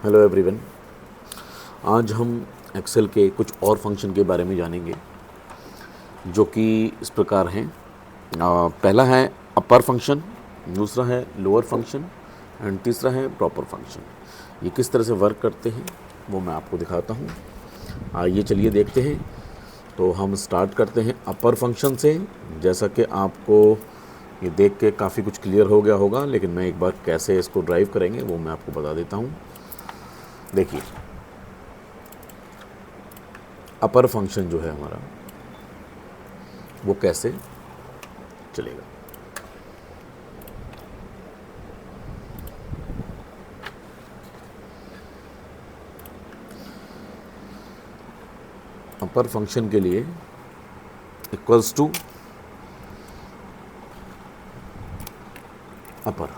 Hello everyone. आज हम Excel के कुछ और फंक्शन के बारे में जानेंगे जो कि इस प्रकार हैं। पहला है अपर फंक्शन, दूसरा है लोअर फंक्शन एंड तीसरा है प्रॉपर फंक्शन। ये किस तरह से वर्क करते हैं वो मैं आपको दिखाता हूँ। आइए चलिए देखते हैं। तो हम स्टार्ट करते हैं अपर फंक्शन से। जैसा कि आपको ये देख के काफ़ी कुछ क्लियर हो गया होगा, लेकिन मैं एक बार कैसे इसको ड्राइव करेंगे वो मैं आपको बता देता हूँ। देखिए, अपर फंक्शन जो है हमारा वो कैसे चलेगा। अपर फंक्शन के लिए इक्वल्स टू अपर,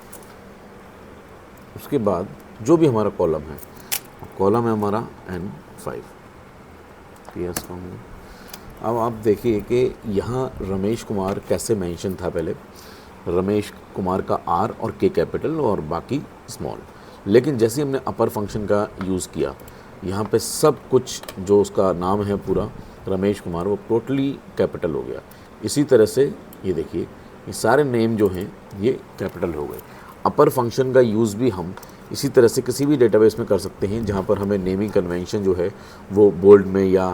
उसके बाद जो भी हमारा कॉलम है, कॉलम है हमारा N5। अब आप देखिए कि यहाँ रमेश कुमार कैसे मेंशन था। पहले रमेश कुमार का R और K कैपिटल और बाकी स्मॉल, लेकिन जैसे हमने अपर फंक्शन का यूज़ किया, यहाँ पे सब कुछ जो उसका नाम है पूरा रमेश कुमार, वो टोटली कैपिटल हो गया। इसी तरह से ये देखिए, ये सारे नेम जो हैं ये कैपिटल हो गए। अपर फंक्शन का यूज़ भी हम इसी तरह से किसी भी डेटाबेस में कर सकते हैं जहाँ पर हमें नेमिंग कन्वेंशन जो है वो बोल्ड में या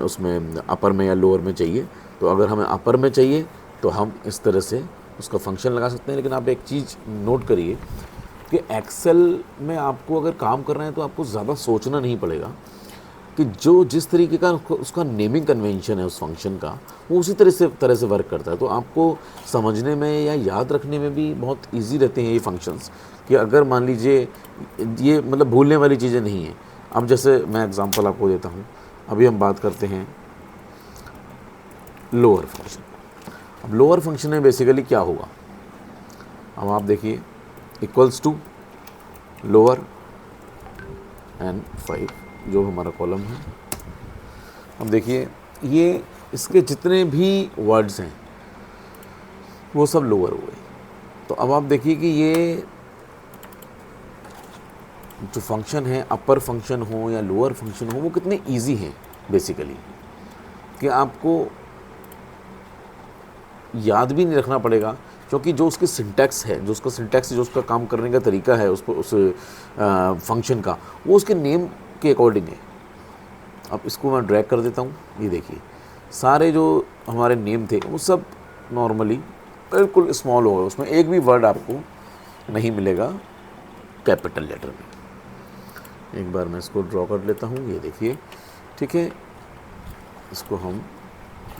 उसमें अपर में या लोअर में चाहिए। तो अगर हमें अपर में चाहिए तो हम इस तरह से उसका फंक्शन लगा सकते हैं। लेकिन आप एक चीज़ नोट करिए कि एक्सेल में आपको अगर काम कर रहे हैं तो आपको ज़्यादा सोचना नहीं पड़ेगा कि जो जिस तरीके का उसका नेमिंग कन्वेंशन है उस फंक्शन का, वो उसी तरह से वर्क करता है। तो आपको समझने में या याद रखने में भी बहुत इजी रहते हैं ये फंक्शंस। कि अगर मान लीजिए ये मतलब भूलने वाली चीज़ें नहीं हैं। अब जैसे मैं एग्जांपल आपको देता हूँ, अभी हम बात करते हैं लोअर फंक्शन। अब लोअर फंक्शन में बेसिकली क्या होगा, अब आप देखिए इक्वल्स टू लोअर N5 जो हमारा कॉलम है। अब देखिए ये इसके जितने भी वर्ड्स हैं वो सब लोअर हो गए। तो अब आप देखिए कि ये जो फंक्शन है, अपर फंक्शन हो या लोअर फंक्शन हो, वो कितने इजी हैं बेसिकली, कि आपको याद भी नहीं रखना पड़ेगा। क्योंकि जो उसकी सिंटैक्स है, जो उसका काम करने का तरीका है उस फंक्शन का, वो उसके नेम के अकॉर्डिंग है। अब इसको मैं ड्रैग कर देता हूँ। ये देखिए सारे जो हमारे नेम थे वो सब नॉर्मली बिल्कुल स्मॉल हो गए, उसमें एक भी वर्ड आपको नहीं मिलेगा कैपिटल लेटर में। एक बार मैं इसको ड्रॉ कर लेता हूँ। ये देखिए, ठीक है, इसको हम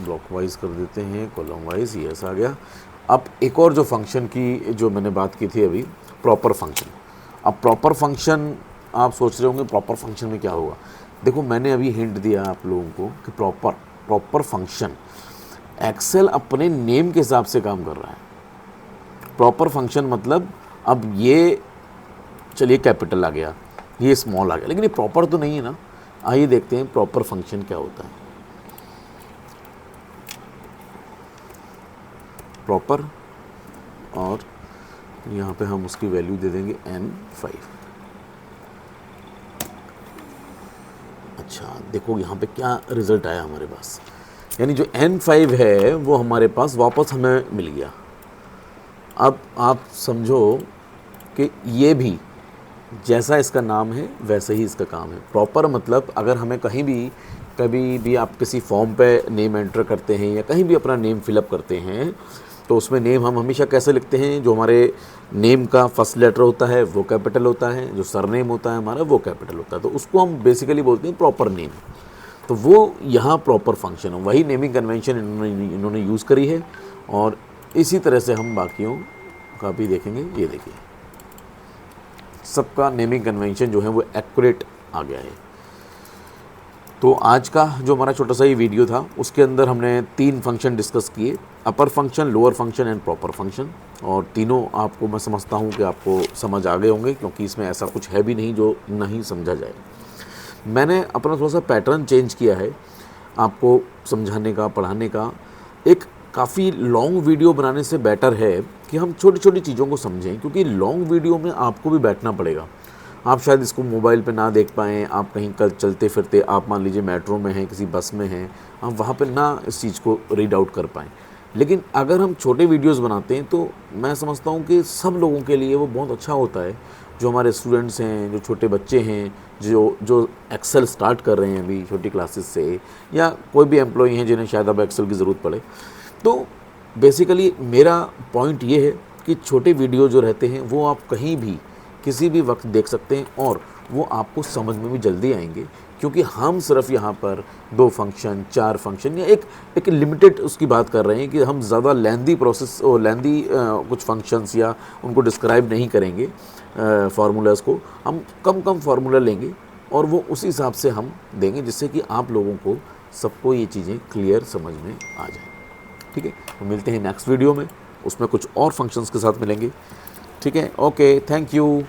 ब्लॉक वाइज कर देते हैं, कॉलम वाइज। ये ऐसा आ गया। अब एक और जो फंक्शन की जो मैंने बात की थी अभी, प्रॉपर फंक्शन। अब प्रॉपर फंक्शन, आप सोच रहे होंगे प्रॉपर फंक्शन में क्या होगा। देखो, मैंने अभी हिंट दिया आप लोगों को कि प्रॉपर फंक्शन एक्सेल अपने नेम के हिसाब से काम कर रहा है। प्रॉपर फंक्शन मतलब अब ये चलिए कैपिटल आ गया, ये स्मॉल आ गया, लेकिन ये प्रॉपर तो नहीं है ना। आइए देखते हैं प्रॉपर फंक्शन क्या होता है। प्रॉपर, और यहाँ पे हम उसकी वैल्यू दे देंगे N5। अच्छा, देखो यहाँ पे क्या रिज़ल्ट आया हमारे पास, यानी जो N5 है वो हमारे पास वापस हमें मिल गया। अब आप समझो कि ये भी जैसा इसका नाम है वैसे ही इसका काम है। प्रॉपर मतलब अगर हमें कभी भी आप किसी फॉर्म पे नेम एंटर करते हैं या कहीं भी अपना नेम फिलअप करते हैं, तो उसमें नेम हम हमेशा कैसे लिखते हैं, जो हमारे नेम का फर्स्ट लेटर होता है वो कैपिटल होता है, जो सरनेम होता है हमारा वो कैपिटल होता है। तो उसको हम बेसिकली बोलते हैं प्रॉपर नेम। तो वो यहाँ प्रॉपर फंक्शन है, वही नेमिंग कन्वेंशन इन्होंने यूज़ करी है। और इसी तरह से हम बाकियों का भी देखेंगे। ये देखिए सबका नेमिंग कन्वेंशन जो है वो एक्यूरेट आ गया है। तो आज का जो हमारा छोटा सा ये वीडियो था उसके अंदर हमने 3 फंक्शन डिस्कस किए, upper function, lower function and proper function. और तीनों आपको मैं समझता हूँ कि आपको समझ आ गए होंगे, क्योंकि इसमें ऐसा कुछ है भी नहीं जो नहीं समझा जाए। मैंने अपना थोड़ा सा पैटर्न चेंज किया है आपको समझाने का, पढ़ाने का। एक काफ़ी लॉन्ग वीडियो बनाने से बेटर है कि हम छोटी छोटी चीज़ों को समझें, क्योंकि लॉन्ग वीडियो में आपको भी बैठना पड़ेगा। आप शायद इसको मोबाइल पे ना देख पाएँ, आप कहीं कल चलते फिरते, आप मान लीजिए मेट्रो में हैं, किसी बस में हैं, हम वहाँ पे ना इस चीज़ को रीड आउट कर पाएँ। लेकिन अगर हम छोटे वीडियोस बनाते हैं तो मैं समझता हूँ कि सब लोगों के लिए वो बहुत अच्छा होता है। जो हमारे स्टूडेंट्स हैं, जो छोटे बच्चे हैं, जो जो एक्सेल स्टार्ट कर रहे हैं अभी छोटी क्लासेस से, या कोई भी एम्प्लॉई हैं जिन्हें शायद अब एक्सेल की ज़रूरत पड़े। तो बेसिकली मेरा पॉइंट ये है कि छोटे वीडियो जो रहते हैं वो आप कहीं भी किसी भी वक्त देख सकते हैं और वो आपको समझ में भी जल्दी आएंगे, क्योंकि हम सिर्फ यहाँ पर 2 फंक्शन, 4 फंक्शन या एक लिमिटेड उसकी बात कर रहे हैं कि हम ज़्यादा लेंदी प्रोसेस और लेंदी कुछ फंक्शंस या उनको डिस्क्राइब नहीं करेंगे। फार्मूलाज़ को हम कम फार्मूला लेंगे और वो उसी हिसाब से हम देंगे, जिससे कि आप लोगों को सबको ये चीज़ें क्लियर समझ में आ जाए। ठीक है, तो मिलते हैं नेक्स्ट वीडियो में, उसमें कुछ और फंक्शंस के साथ मिलेंगे। ठीक है, ओके, थैंक यू।